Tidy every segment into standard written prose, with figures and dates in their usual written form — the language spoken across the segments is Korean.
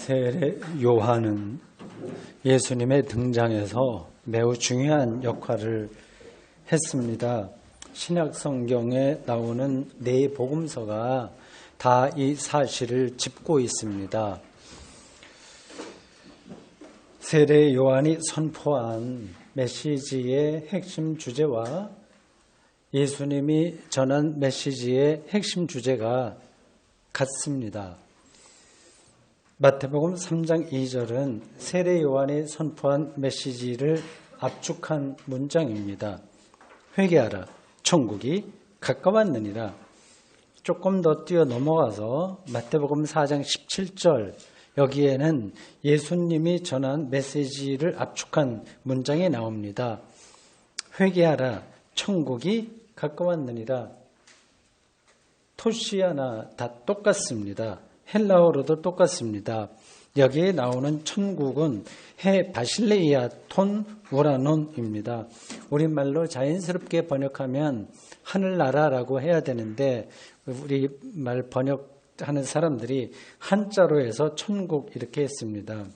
세례 요한은 예수님의 등장에서 매우 중요한 역할을 했습니다. 신약 성경에 나오는 네 복음서가 다 이 사실을 짚고 있습니다. 세례 요한이 선포한 메시지의 핵심 주제와 예수님이 전한 메시지의 핵심 주제가 같습니다. 마태복음 3장 2절은 세례 요한이 선포한 메시지를 압축한 문장입니다. 회개하라, 천국이 가까웠느니라. 조금 더 뛰어 넘어가서 마태복음 4장 17절, 여기에는 예수님이 전한 메시지를 압축한 문장이 나옵니다. 회개하라, 천국이 가까웠느니라. 토시아나 다 똑같습니다. 헬라어로도 똑같습니다. 여기에 나오는 천국은 해 바실레이아 톤 우라논입니다. 우리말로 자연스럽게 번역하면 하늘나라라고 해야 되는데 우리말 번역하는 사람들이 한자로 해서 천국 이렇게 했습니다.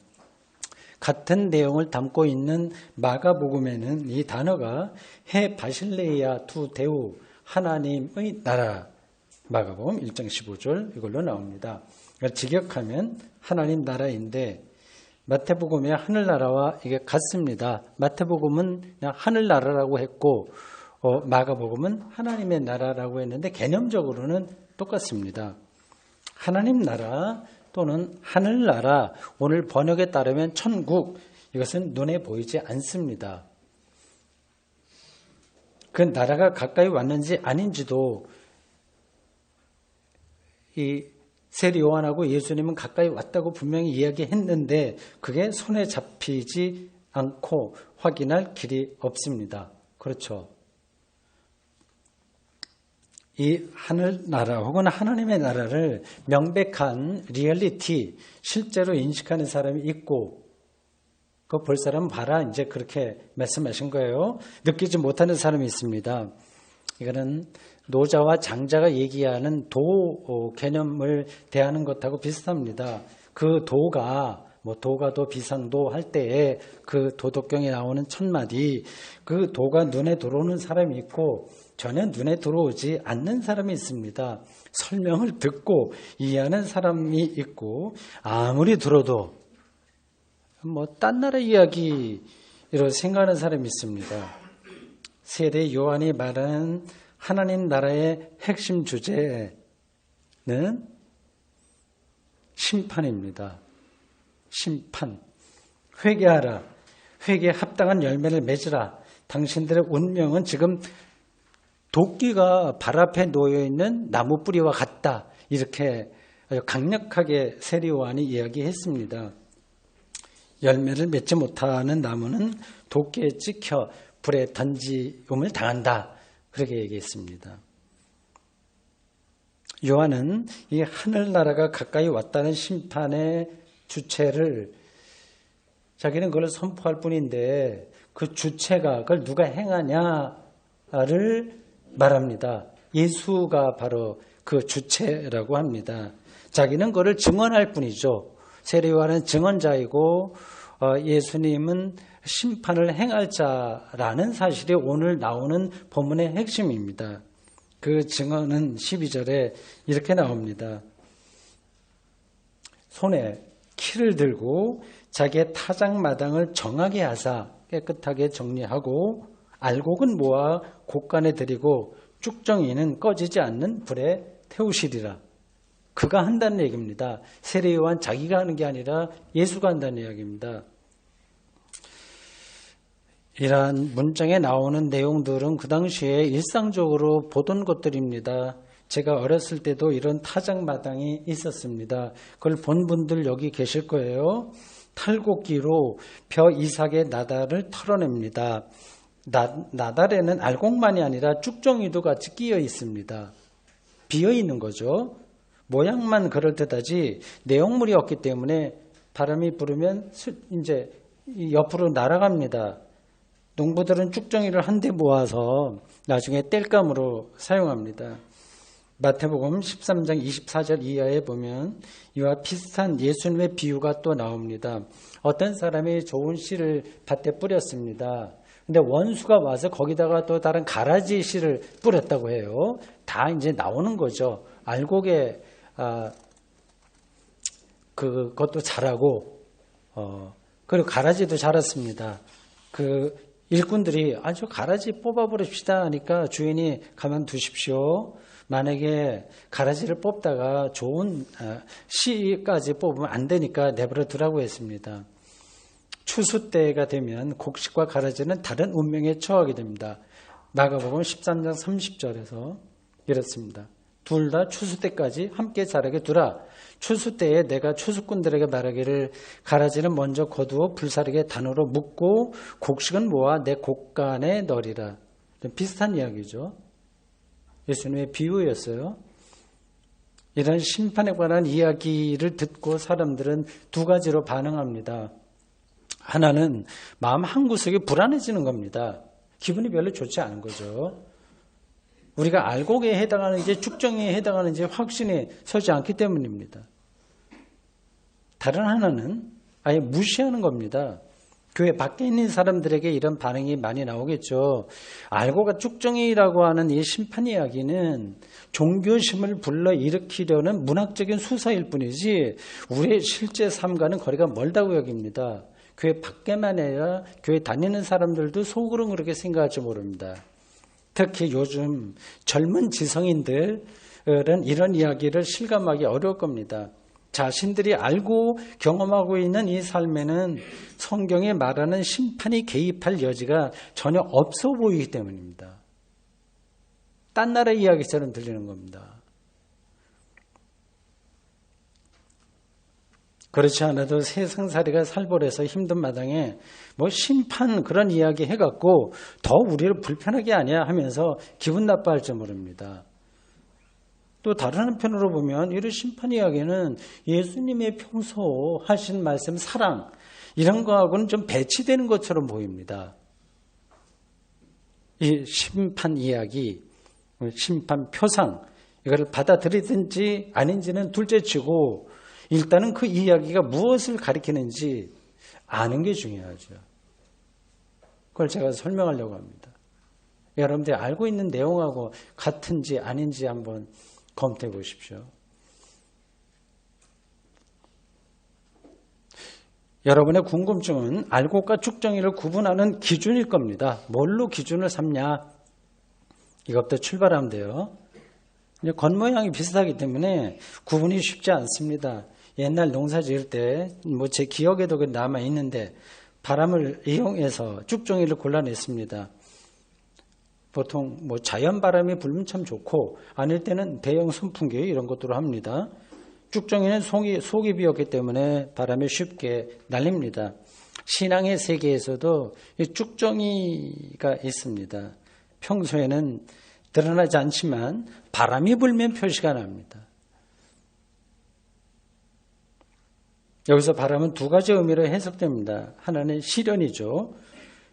같은 내용을 담고 있는 마가복음에는 이 단어가 해 바실레이아 투 데우 하나님의 나라, 마가복음 1장 15절 이걸로 나옵니다. 직역하면 하나님 나라인데 마태복음의 하늘나라와 이게 같습니다. 마태복음은 그냥 하늘나라라고 했고 마가복음은 하나님의 나라라고 했는데 개념적으로는 똑같습니다. 하나님 나라 또는 하늘나라, 오늘 번역에 따르면 천국, 이것은 눈에 보이지 않습니다. 그 나라가 가까이 왔는지 아닌지도 이 세례 요한하고 예수님은 가까이 왔다고 분명히 이야기했는데 그게 손에 잡히지 않고 확인할 길이 없습니다. 그렇죠. 이 하늘나라 혹은 하나님의 나라를 명백한 리얼리티, 실제로 인식하는 사람이 있고 그거 볼 사람 봐라, 이제 그렇게 말씀하신 거예요. 느끼지 못하는 사람이 있습니다. 이거는 노자와 장자가 얘기하는 도 개념을 대하는 것하고 비슷합니다. 그 도가 도가도 비상도 할 때에 그 도덕경에 나오는 첫마디, 그 도가 눈에 들어오는 사람이 있고 전혀 눈에 들어오지 않는 사람이 있습니다. 설명을 듣고 이해하는 사람이 있고 아무리 들어도 딴 나라 이야기로 생각하는 사람이 있습니다. 세례 요한이 말하는 하나님 나라의 핵심 주제는 심판입니다. 심판. 회개하라. 회개에 합당한 열매를 맺으라. 당신들의 운명은 지금 도끼가 발 앞에 놓여있는 나무 뿌리와 같다. 이렇게 아주 강력하게 세례 요한이 이야기했습니다. 열매를 맺지 못하는 나무는 도끼에 찍혀 불에 던짐을 당한다. 그렇게 얘기했습니다. 요한은 이 하늘나라가 가까이 왔다는 심판의 주체를 자기는 그걸 선포할 뿐인데 그 주체가 그걸 누가 행하냐를 말합니다. 예수가 바로 그 주체라고 합니다. 자기는 그걸 증언할 뿐이죠. 세례 요한은 증언자이고 예수님은 심판을 행할 자라는 사실이 오늘 나오는 본문의 핵심입니다. 그 증언은 12절에 이렇게 나옵니다. 손에 키를 들고 자기의 타작마당을 정하게 하사 깨끗하게 정리하고 알곡은 모아 곳간에 들이고 쭉정이는 꺼지지 않는 불에 태우시리라. 그가 한다는 얘기입니다. 세례 요한 자기가 하는 게 아니라 예수가 한다는 이야기입니다. 이러한 문장에 나오는 내용들은 그 당시에 일상적으로 보던 것들입니다. 제가 어렸을 때도 이런 타작마당이 있었습니다. 그걸 본 분들 여기 계실 거예요. 탈곡기로 벼 이삭의 나달을 털어냅니다. 나달에는 알곡만이 아니라 쭉정이도 같이 끼어 있습니다. 비어 있는 거죠. 모양만 그럴듯하지 내용물이 없기 때문에 바람이 불으면 이제 옆으로 날아갑니다. 농부들은 쭉정이를 한데 모아서 나중에 땔감으로 사용합니다. 마태복음 13장 24절 이하에 보면 이와 비슷한 예수님의 비유가 또 나옵니다. 어떤 사람이 좋은 씨를 밭에 뿌렸습니다. 근데 원수가 와서 거기다가 또 다른 가라지 씨를 뿌렸다고 해요. 다 이제 나오는 거죠. 알곡에 그것도 자라고 그리고 가라지도 자랐습니다. 그 일꾼들이 아주 가라지 뽑아버립시다 하니까 주인이 가만두십시오. 만약에 가라지를 뽑다가 좋은 씨까지 뽑으면 안 되니까 내버려 두라고 했습니다. 추수 때가 되면 곡식과 가라지는 다른 운명에 처하게 됩니다. 마가복음 13장 30절에서 이렇습니다. 둘 다 추수 때까지 함께 자라게 두라. 추수 때에 내가 추수꾼들에게 말하기를 가라지는 먼저 거두어 불사르게 단으로 묶고 곡식은 모아 내 곡간에 넣으리라. 비슷한 이야기죠. 예수님의 비유였어요. 이런 심판에 관한 이야기를 듣고 사람들은 두 가지로 반응합니다. 하나는 마음 한구석이 불안해지는 겁니다. 기분이 별로 좋지 않은 거죠. 우리가 알곡에 해당하는지 쭉정이에 해당하는지 확신이 서지 않기 때문입니다. 다른 하나는 아예 무시하는 겁니다. 교회 밖에 있는 사람들에게 이런 반응이 많이 나오겠죠. 알고가 쭉정이라고 하는 이 심판 이야기는 종교심을 불러일으키려는 문학적인 수사일 뿐이지 우리의 실제 삶과는 거리가 멀다고 여깁니다. 교회 밖에만 아니라 교회 다니는 사람들도 속으로 그렇게 생각할지 모릅니다. 특히 요즘 젊은 지성인들은 이런 이야기를 실감하기 어려울 겁니다. 자신들이 알고 경험하고 있는 이 삶에는 성경이 말하는 심판이 개입할 여지가 전혀 없어 보이기 때문입니다. 딴 나라 이야기처럼 들리는 겁니다. 그렇지 않아도 세상살이가 살벌해서 힘든 마당에 뭐 심판 그런 이야기 해갖고 더 우리를 불편하게 하냐 하면서 기분 나빠할지 모릅니다. 또 다른 한편으로 보면 이런 심판 이야기는 예수님의 평소 하신 말씀 사랑 이런 거하고는 좀 배치되는 것처럼 보입니다. 이 심판 이야기, 심판 표상 이거를 받아들이든지 아닌지는 둘째치고 일단은 그 이야기가 무엇을 가리키는지 아는 게 중요하죠. 그걸 제가 설명하려고 합니다. 여러분들이 알고 있는 내용하고 같은지 아닌지 한번 검토해 보십시오. 여러분의 궁금증은 알곡과 쭉정이를 구분하는 기준일 겁니다. 뭘로 기준을 삼냐? 이것부터 출발하면 돼요. 겉모양이 비슷하기 때문에 구분이 쉽지 않습니다. 옛날 농사 지을 때 뭐 제 기억에도 남아 있는데 바람을 이용해서 쭉정이를 골라냈습니다. 보통 뭐 자연 바람이 불면 참 좋고 아닐 때는 대형 선풍기 이런 것들로 합니다. 쭉정이는 속이 비었기 때문에 바람이 쉽게 날립니다. 신앙의 세계에서도 이 쭉정이가 있습니다. 평소에는 드러나지 않지만 바람이 불면 표시가 납니다. 여기서 바람은 두 가지 의미로 해석됩니다. 하나는 시련이죠.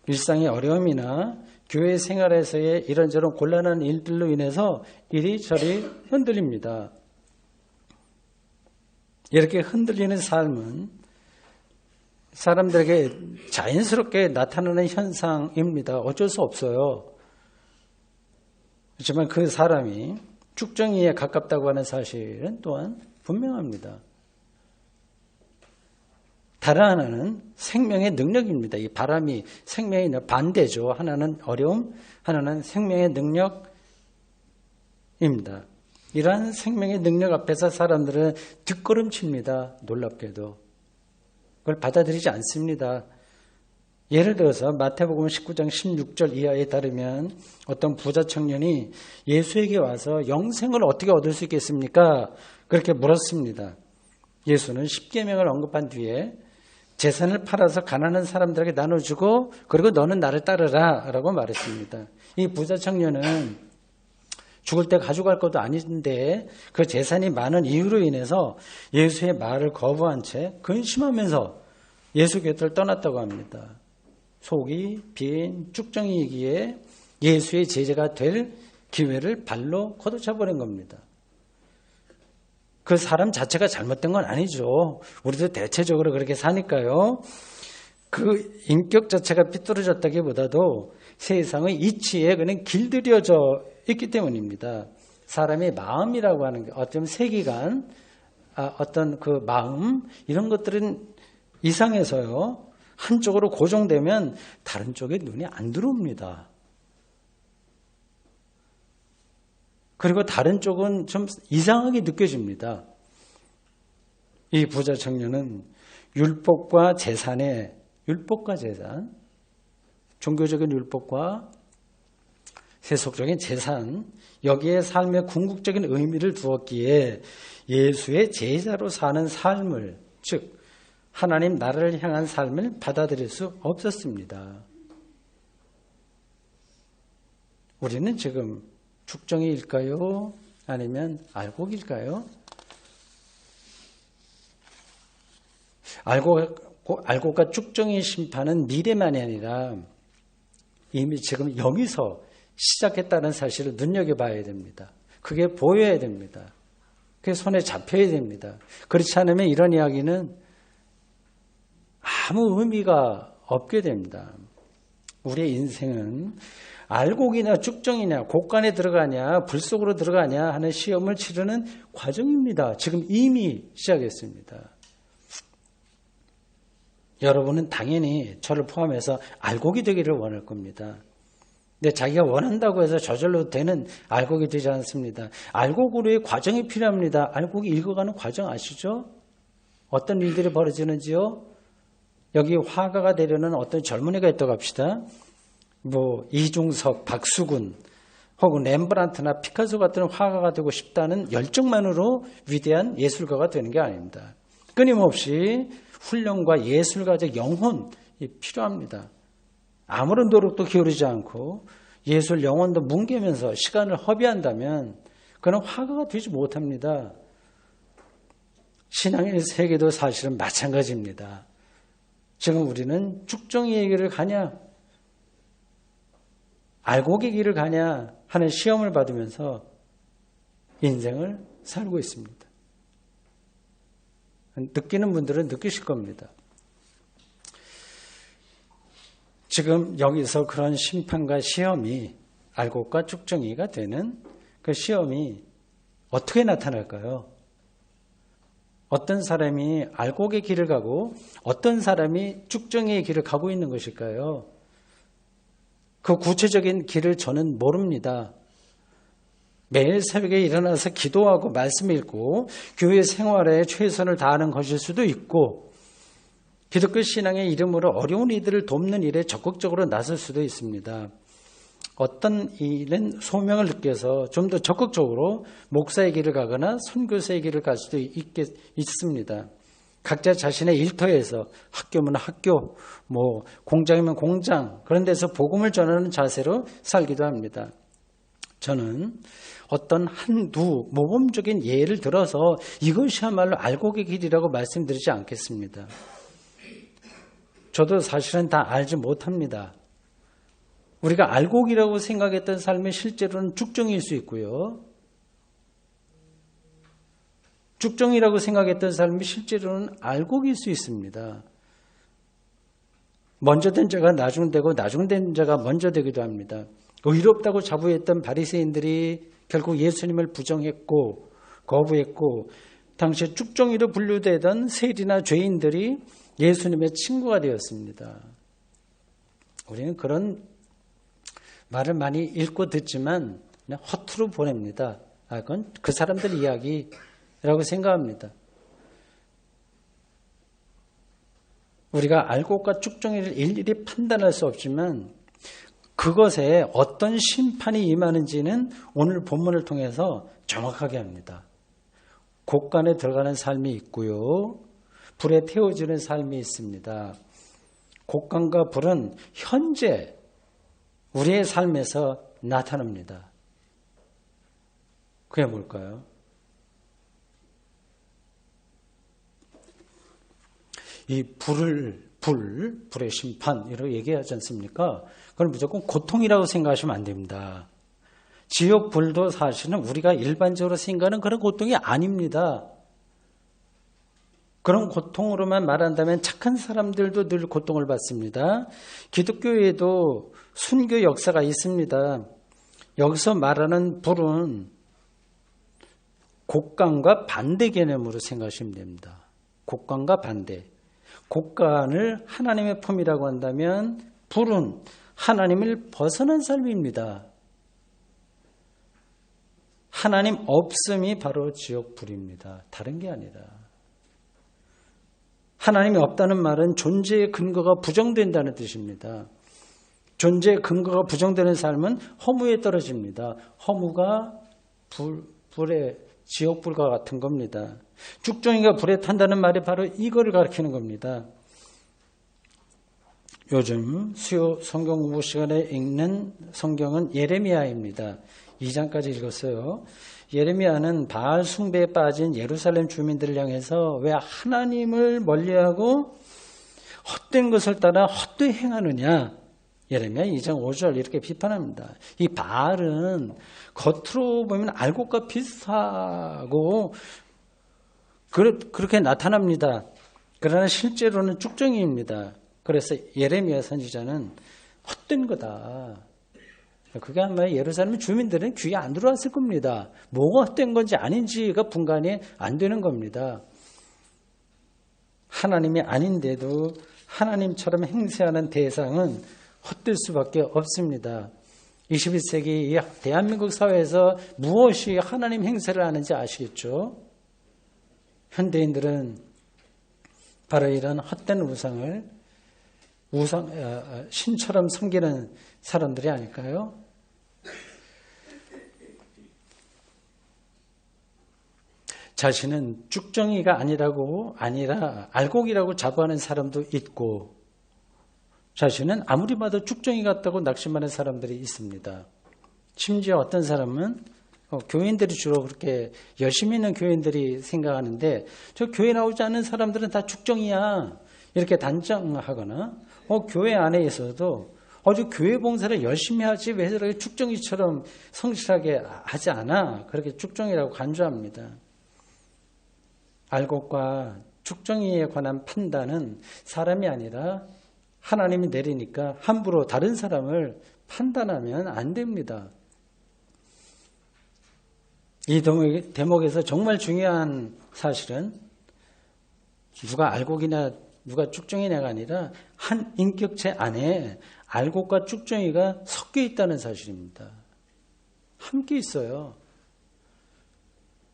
일상의 어려움이나 교회 생활에서의 이런저런 곤란한 일들로 인해서 이리저리 흔들립니다. 이렇게 흔들리는 삶은 사람들에게 자연스럽게 나타나는 현상입니다. 어쩔 수 없어요. 하지만 그 사람이 쭉정이에 가깝다고 하는 사실은 또한 분명합니다. 다른 하나는 생명의 능력입니다. 이 바람이 생명의 반대죠. 하나는 어려움, 하나는 생명의 능력입니다. 이러한 생명의 능력 앞에서 사람들은 뒷걸음칩니다. 놀랍게도. 그걸 받아들이지 않습니다. 예를 들어서 마태복음 19장 16절 이하에 따르면 어떤 부자 청년이 예수에게 와서 영생을 어떻게 얻을 수 있겠습니까? 그렇게 물었습니다. 예수는 십계명을 언급한 뒤에 재산을 팔아서 가난한 사람들에게 나눠주고 그리고 너는 나를 따르라 라고 말했습니다. 이 부자 청년은 죽을 때 가져갈 것도 아닌데 그 재산이 많은 이유로 인해서 예수의 말을 거부한 채 근심하면서 예수 곁을 떠났다고 합니다. 속이 빈 쭉정이이기에 예수의 제자가 될 기회를 발로 걷어차버린 겁니다. 그 사람 자체가 잘못된 건 아니죠. 우리도 대체적으로 그렇게 사니까요. 그 인격 자체가 삐뚤어졌다기보다도 세상의 이치에 그냥 길들여져 있기 때문입니다. 사람의 마음이라고 하는 게 어쩌면 세기관, 어떤 그 마음 이런 것들은 이상해서요. 한쪽으로 고정되면 다른 쪽에 눈이 안 들어옵니다. 그리고 다른 쪽은 좀 이상하게 느껴집니다. 이 부자 청년은 율법과 재산, 종교적인 율법과 세속적인 재산, 여기에 삶의 궁극적인 의미를 두었기에 예수의 제자로 사는 삶을, 즉 하나님 나라를 향한 삶을 받아들일 수 없었습니다. 우리는 지금 죽정이일까요? 아니면 알곡일까요? 알곡과 죽정의 심판은 미래만이 아니라 이미 지금 여기서 시작했다는 사실을 눈여겨봐야 됩니다. 그게 보여야 됩니다. 그게 손에 잡혀야 됩니다. 그렇지 않으면 이런 이야기는 아무 의미가 없게 됩니다. 우리의 인생은 알곡이냐 죽정이냐 곡간에 들어가냐 불 속으로 들어가냐 하는 시험을 치르는 과정입니다. 지금 이미 시작했습니다. 여러분은 당연히 저를 포함해서 알곡이 되기를 원할 겁니다. 근데 자기가 원한다고 해서 저절로 되는 알곡이 되지 않습니다. 알곡으로의 과정이 필요합니다. 알곡이 읽어가는 과정 아시죠? 어떤 일들이 벌어지는지요? 여기 화가가 되려는 어떤 젊은이가 있다고 합시다. 이중석, 박수근 혹은 렘브란트나 피카소 같은 화가가 되고 싶다는 열정만으로 위대한 예술가가 되는 게 아닙니다. 끊임없이 훈련과 예술가적 영혼이 필요합니다. 아무런 노력도 기울이지 않고 예술 영혼도 뭉개면서 시간을 허비한다면 그는 화가가 되지 못합니다. 신앙의 세계도 사실은 마찬가지입니다. 지금 우리는 죽정이의 길을 가냐 알곡의 길을 가냐 하는 시험을 받으면서 인생을 살고 있습니다. 느끼는 분들은 느끼실 겁니다. 지금 여기서 그런 심판과 시험이 알곡과 죽정이가 되는 그 시험이 어떻게 나타날까요? 어떤 사람이 알곡의 길을 가고 어떤 사람이 죽정이의 길을 가고 있는 것일까요? 그 구체적인 길을 저는 모릅니다. 매일 새벽에 일어나서 기도하고 말씀 읽고 교회 생활에 최선을 다하는 것일 수도 있고 기독교 신앙의 이름으로 어려운 이들을 돕는 일에 적극적으로 나설 수도 있습니다. 어떤 일은 소명을 느껴서 좀 더 적극적으로 목사의 길을 가거나 선교사의 길을 갈 수도 있습니다. 각자 자신의 일터에서 학교면 학교, 공장이면 공장 그런 데서 복음을 전하는 자세로 살기도 합니다. 저는 어떤 한두 모범적인 예를 들어서 이것이야말로 알곡의 길이라고 말씀드리지 않겠습니다. 저도 사실은 다 알지 못합니다. 우리가 알곡이라고 생각했던 삶이 실제로는 죽정일 수 있고요. 죽정이라고 생각했던 삶이 실제로는 알곡일 수 있습니다. 먼저 된 자가 나중 되고 나중 된 자가 먼저 되기도 합니다. 의롭다고 자부했던 바리새인들이 결국 예수님을 부정했고 거부했고 당시 죽정이로 분류되던 세리나 죄인들이 예수님의 친구가 되었습니다. 우리는 그런 말을 많이 읽고 듣지만 그냥 허투루 보냅니다. 그건 그 사람들 이야기라고 생각합니다. 우리가 알곡과 죽정이를 일일이 판단할 수 없지만 그것에 어떤 심판이 임하는지는 오늘 본문을 통해서 정확하게 합니다. 곡간에 들어가는 삶이 있고요. 불에 태워지는 삶이 있습니다. 곡간과 불은 현재 우리의 삶에서 나타납니다. 그게 뭘까요? 이 불의 심판 이라고 얘기하지 않습니까? 그건 무조건 고통이라고 생각하시면 안 됩니다. 지옥 불도 사실은 우리가 일반적으로 생각하는 그런 고통이 아닙니다. 그런 고통으로만 말한다면 착한 사람들도 늘 고통을 받습니다. 기독교에도 순교 역사가 있습니다. 여기서 말하는 불은 곡간과 반대 개념으로 생각하시면 됩니다. 곡간과 반대. 곡간을 하나님의 품이라고 한다면 불은 하나님을 벗어난 삶입니다. 하나님 없음이 바로 지옥 불입니다. 다른 게 아니라. 하나님이 없다는 말은 존재의 근거가 부정된다는 뜻입니다. 존재의 근거가 부정되는 삶은 허무에 떨어집니다. 허무가 불의 지옥불과 같은 겁니다. 쭉정이가 불에 탄다는 말이 바로 이거를 가리키는 겁니다. 요즘 수요 성경 공부 시간에 읽는 성경은 예레미야입니다. 2장까지 읽었어요. 예레미야는 바알 숭배에 빠진 예루살렘 주민들을 향해서 왜 하나님을 멀리하고 헛된 것을 따라 헛되이 행하느냐. 예레미야 2장 5절 이렇게 비판합니다. 이 바알은 겉으로 보면 알곡과 비슷하고 그렇게 나타납니다. 그러나 실제로는 쭉정이입니다. 그래서 예레미야 선지자는 헛된 거다. 그게 아마 예루살렘 주민들은 귀에 안 들어왔을 겁니다. 뭐가 헛된 건지 아닌지가 분간이 안 되는 겁니다. 하나님이 아닌데도 하나님처럼 행세하는 대상은 헛될 수밖에 없습니다. 21세기 대한민국 사회에서 무엇이 하나님 행세를 하는지 아시겠죠? 현대인들은 바로 이런 헛된 신처럼 섬기는 사람들이 아닐까요? 자신은 쭉정이가 아니라 알곡이라고 자부하는 사람도 있고, 자신은 아무리 봐도 쭉정이 같다고 낙심하는 사람들이 있습니다. 심지어 어떤 사람은 교인들이 주로 그렇게 열심히 있는 교인들이 생각하는데, 저 교회 나오지 않는 사람들은 다 쭉정이야 이렇게 단정하거나, 교회 안에 있어도 저 교회 봉사를 열심히 하지 왜 저렇게 쭉정이처럼 성실하게 하지 않아, 그렇게 쭉정이라고 간주합니다. 알곡과 쭉정이에 관한 판단은 사람이 아니라 하나님이 내리니까 함부로 다른 사람을 판단하면 안 됩니다. 이 대목에서 정말 중요한 사실은 누가 알곡이나 누가 쭉정이냐가 아니라 한 인격체 안에 알곡과 쭉정이가 섞여 있다는 사실입니다. 함께 있어요.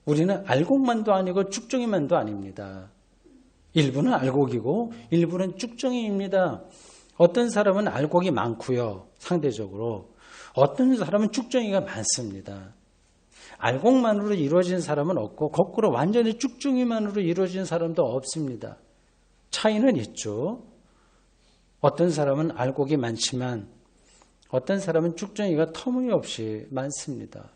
우리는 알곡만도 아니고 쭉정이만도 아닙니다. 일부는 알곡이고 일부는 쭉정이입니다. 어떤 사람은 알곡이 많고요. 상대적으로. 어떤 사람은 쭉정이가 많습니다. 알곡만으로 이루어진 사람은 없고 거꾸로 완전히 쭉정이만으로 이루어진 사람도 없습니다. 차이는 있죠. 어떤 사람은 알곡이 많지만 어떤 사람은 쭉정이가 터무니없이 많습니다.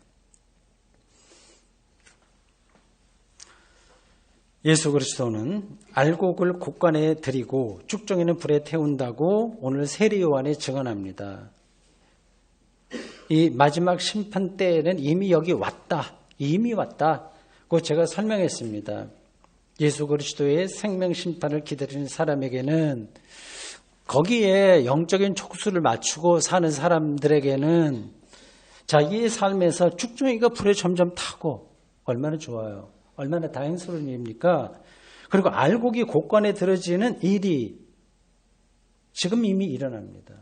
예수 그리스도는 알곡을 곡간에 드리고 쭉정이는 불에 태운다고 오늘 세례 요한이 증언합니다. 이 마지막 심판 때에는 이미 여기 왔다. 이미 왔다. 그 제가 설명했습니다. 예수 그리스도의 생명 심판을 기다리는 사람에게는, 거기에 영적인 촉수를 맞추고 사는 사람들에게는 자기의 삶에서 쭉정이가 불에 점점 타고 얼마나 좋아요. 얼마나 다행스러운 일입니까? 그리고 알곡이 곡간에 들어지는 일이 지금 이미 일어납니다.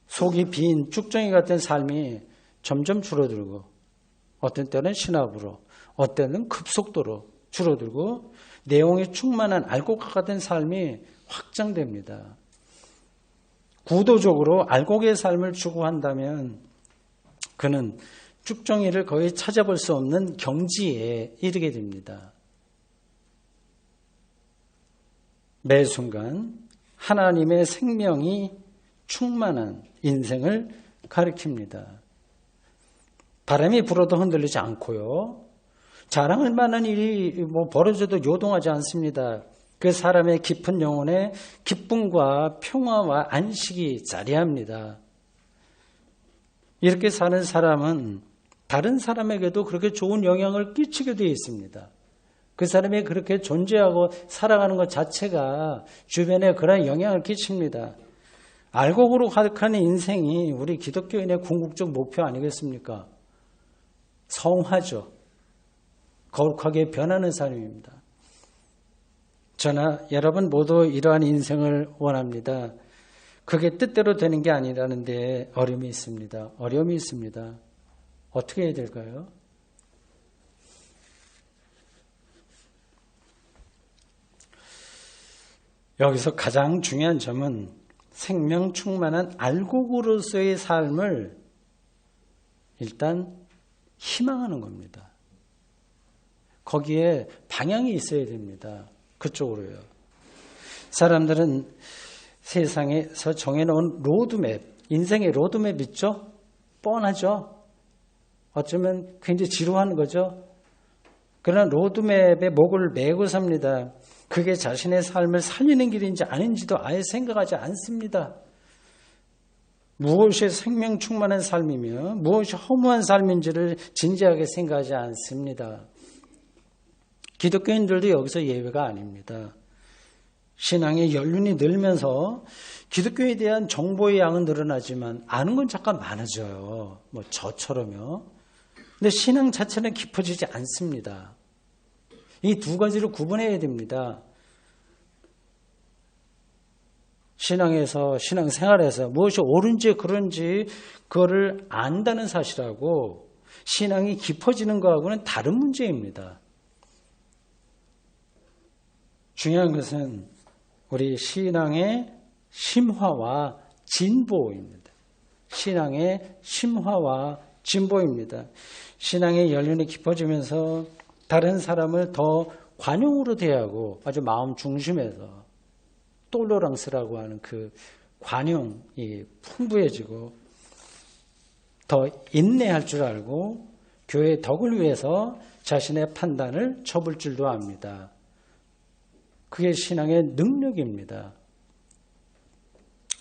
속이 빈 쭉정이 같은 삶이 점점 줄어들고, 어떤 때는 신압으로, 어떤 때는 급속도로 줄어들고, 내용이 충만한 알곡과 같은 삶이 확장됩니다. 구도적으로 알곡의 삶을 추구한다면 그는 쭉정이를 거의 찾아볼 수 없는 경지에 이르게 됩니다. 매 순간 하나님의 생명이 충만한 인생을 가리킵니다. 바람이 불어도 흔들리지 않고요. 자랑할 만한 일이 벌어져도 요동하지 않습니다. 그 사람의 깊은 영혼에 기쁨과 평화와 안식이 자리합니다. 이렇게 사는 사람은 다른 사람에게도 그렇게 좋은 영향을 끼치게 되어 있습니다. 그 사람이 그렇게 존재하고 살아가는 것 자체가 주변에 그런 영향을 끼칩니다. 알곡으로 가득한 인생이 우리 기독교인의 궁극적 목표 아니겠습니까? 성화죠. 거룩하게 변하는 삶입니다. 저나 여러분 모두 이러한 인생을 원합니다. 그게 뜻대로 되는 게 아니라는데 어려움이 있습니다. 어려움이 있습니다. 어떻게 해야 될까요? 여기서 가장 중요한 점은 생명 충만한 알곡으로서의 삶을 일단 희망하는 겁니다. 거기에 방향이 있어야 됩니다. 그쪽으로요. 사람들은 세상에서 정해놓은 로드맵, 인생의 로드맵 있죠? 뻔하죠? 어쩌면 굉장히 지루한 거죠? 그러나 로드맵에 목을 메고 삽니다. 그게 자신의 삶을 살리는 길인지 아닌지도 아예 생각하지 않습니다. 무엇이 생명 충만한 삶이며 무엇이 허무한 삶인지를 진지하게 생각하지 않습니다. 기독교인들도 여기서 예외가 아닙니다. 신앙의 연륜이 늘면서 기독교에 대한 정보의 양은 늘어나지만 아는 건 잠깐 많아져요. 뭐 저처럼요. 근데 신앙 자체는 깊어지지 않습니다. 이 두 가지를 구분해야 됩니다. 신앙에서, 신앙생활에서 무엇이 옳은지 그런지 그거를 안다는 사실하고 신앙이 깊어지는 것하고는 다른 문제입니다. 중요한 것은 우리 신앙의 심화와 진보입니다. 신앙의 심화와 진보입니다. 신앙의 연륜이 깊어지면서 다른 사람을 더 관용으로 대하고 아주 마음 중심에서 톨러랑스라고 하는 그 관용이 풍부해지고 더 인내할 줄 알고 교회의 덕을 위해서 자신의 판단을 접을 줄도 압니다. 그게 신앙의 능력입니다.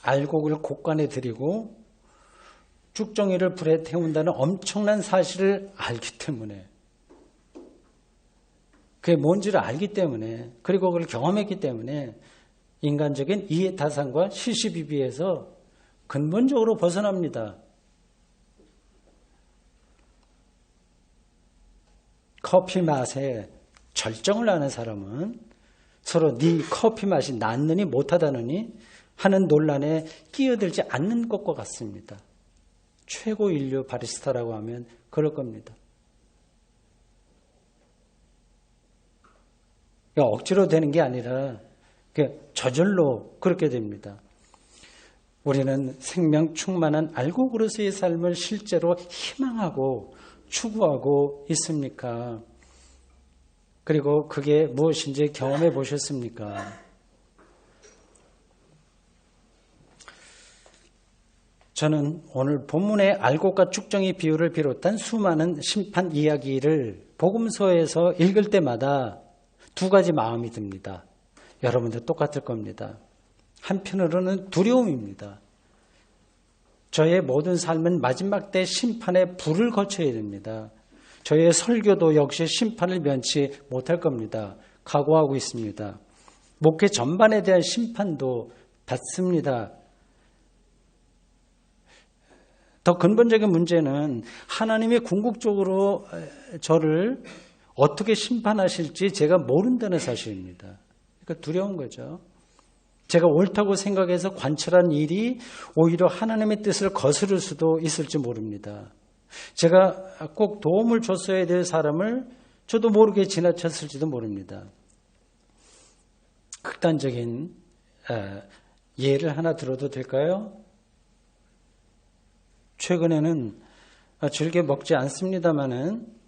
알곡을 곡간에 들이고 죽정이를 불에 태운다는 엄청난 사실을 알기 때문에 그게 뭔지를 알기 때문에 그리고 그걸 경험했기 때문에 인간적인 이해타산과 시시비비에서 근본적으로 벗어납니다. 커피 맛에 절정을 아는 사람은 서로 네 커피 맛이 낫느니 못하다느니 하는 논란에 끼어들지 않는 것과 같습니다. 최고 인류 바리스타라고 하면 그럴 겁니다. 억지로 되는 게 아니라 저절로 그렇게 됩니다. 우리는 생명 충만한 알곡으로서의 삶을 실제로 희망하고 추구하고 있습니까? 그리고 그게 무엇인지 경험해 보셨습니까? 저는 오늘 본문의 알곡과 쭉정이 비유를 비롯한 수많은 심판 이야기를 복음서에서 읽을 때마다 두 가지 마음이 듭니다. 여러분들 똑같을 겁니다. 한편으로는 두려움입니다. 저의 모든 삶은 마지막 때 심판의 불을 거쳐야 됩니다. 저의 설교도 역시 심판을 면치 못할 겁니다. 각오하고 있습니다. 목회 전반에 대한 심판도 받습니다. 더 근본적인 문제는 하나님이 궁극적으로 저를 어떻게 심판하실지 제가 모른다는 사실입니다. 그러니까 두려운 거죠. 제가 옳다고 생각해서 관철한 일이 오히려 하나님의 뜻을 거스를 수도 있을지 모릅니다. 제가 꼭 도움을 줬어야 될 사람을 저도 모르게 지나쳤을지도 모릅니다. 극단적인 예를 하나 들어도 될까요? 최근에는 즐겨 먹지 않습니다마는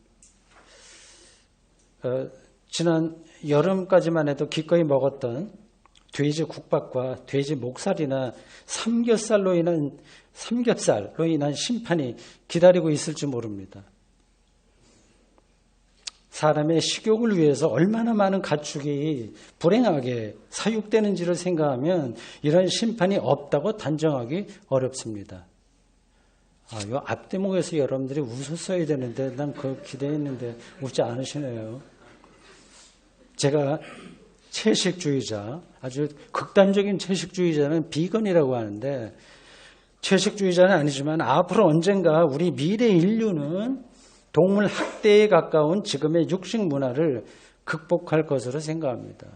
지난 여름까지만 해도 기꺼이 먹었던 돼지 국밥과 돼지 목살이나 삼겹살로 인한 심판이 기다리고 있을지 모릅니다. 사람의 식욕을 위해서 얼마나 많은 가축이 불행하게 사육되는지를 생각하면 이런 심판이 없다고 단정하기 어렵습니다. 요 앞대목에서 여러분들이 웃었어야 되는데 난 그거 기대했는데 웃지 않으시네요. 제가 채식주의자, 아주 극단적인 채식주의자는 비건이라고 하는데 채식주의자는 아니지만 앞으로 언젠가 우리 미래 인류는 동물 학대에 가까운 지금의 육식 문화를 극복할 것으로 생각합니다.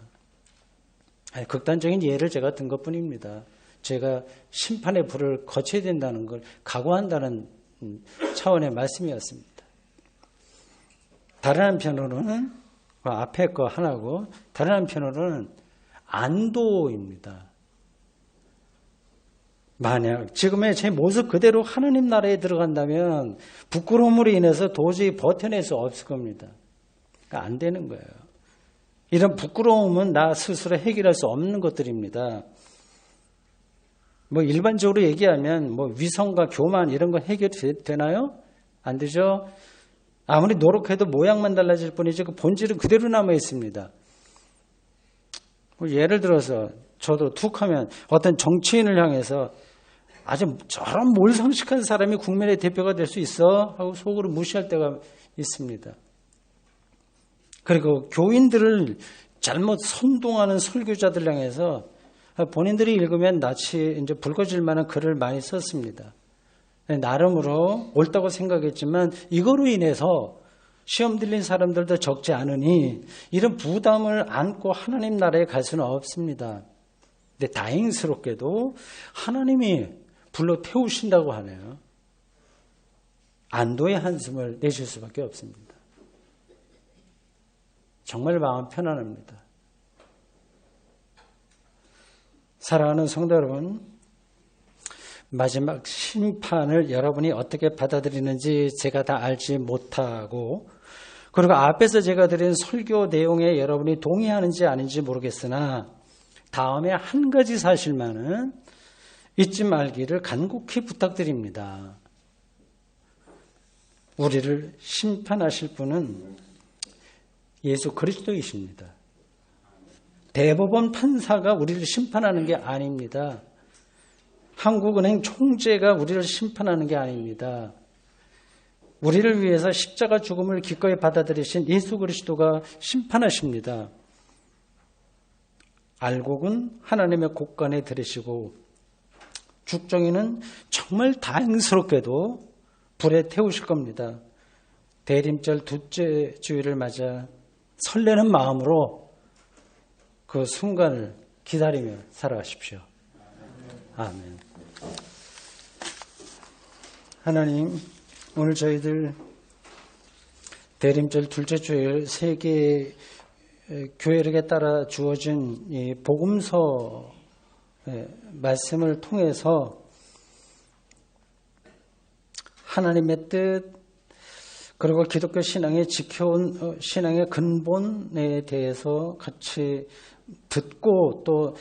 극단적인 예를 제가 든 것뿐입니다. 제가 심판의 불을 거쳐야 된다는 걸 각오한다는 차원의 말씀이었습니다. 다른 한편으로는 앞에 거 하나고 다른 한편으로는 안도입니다. 만약 지금의 제 모습 그대로 하나님 나라에 들어간다면 부끄러움으로 인해서 도저히 버텨낼 수 없을 겁니다. 그러니까 안 되는 거예요. 이런 부끄러움은 나 스스로 해결할 수 없는 것들입니다. 뭐 일반적으로 얘기하면 뭐 위선과 교만 이런 거 해결되나요? 안 되죠? 아무리 노력해도 모양만 달라질 뿐이지 그 본질은 그대로 남아 있습니다. 뭐 예를 들어서 저도 툭 하면 어떤 정치인을 향해서 아주 저런 몰상식한 사람이 국민의 대표가 될 수 있어? 하고 속으로 무시할 때가 있습니다. 그리고 교인들을 잘못 선동하는 설교자들 향해서 본인들이 읽으면 낯이 이제 붉어질 만한 글을 많이 썼습니다. 나름으로 옳다고 생각했지만 이거로 인해서 시험 들린 사람들도 적지 않으니 이런 부담을 안고 하나님 나라에 갈 수는 없습니다. 근데 다행스럽게도 하나님이 불러 태우신다고 하네요. 안도의 한숨을 내쉴 수밖에 없습니다. 정말 마음 편안합니다. 사랑하는 성도 여러분, 마지막 심판을 여러분이 어떻게 받아들이는지 제가 다 알지 못하고 그리고 앞에서 제가 드린 설교 내용에 여러분이 동의하는지 아닌지 모르겠으나 다음에 한 가지 사실만은 잊지 말기를 간곡히 부탁드립니다. 우리를 심판하실 분은 예수 그리스도이십니다. 대법원 판사가 우리를 심판하는 게 아닙니다. 한국은행 총재가 우리를 심판하는 게 아닙니다. 우리를 위해서 십자가 죽음을 기꺼이 받아들이신 예수 그리스도가 심판하십니다. 알곡은 하나님의 곳간에 들으시고 죽정이는 정말 다행스럽게도 불에 태우실 겁니다. 대림절 둘째 주일을 맞아 설레는 마음으로 그 순간을 기다리며 살아가십시오. 아멘. 하나님, 오늘 저희들 대림절 둘째 주일 세계 교회력에 따라 주어진 이 복음서 말씀을 통해서 하나님의 뜻 그리고 기독교 신앙에 지켜온 신앙의 근본에 대해서 같이 듣고 또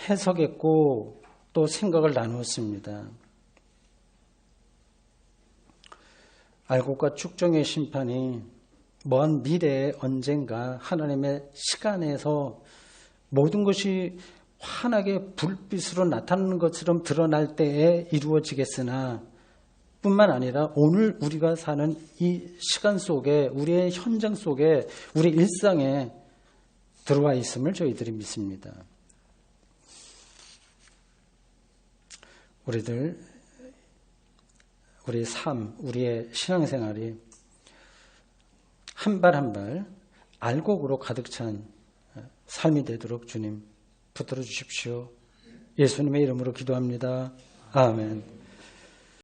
해석했고 또 생각을 나누었습니다. 알곡과 축정의 심판이 먼 미래에 언젠가 하나님의 시간에서 모든 것이 환하게 불빛으로 나타나는 것처럼 드러날 때에 이루어지겠으나 뿐만 아니라 오늘 우리가 사는 이 시간 속에 우리의 현장 속에 우리 일상에 들어와 있음을 저희들이 믿습니다. 우리의 삶, 우리의 신앙생활이 한 발 한 발 알곡으로 가득 찬 삶이 되도록 주님 붙들어 주십시오. 예수님의 이름으로 기도합니다. 아멘.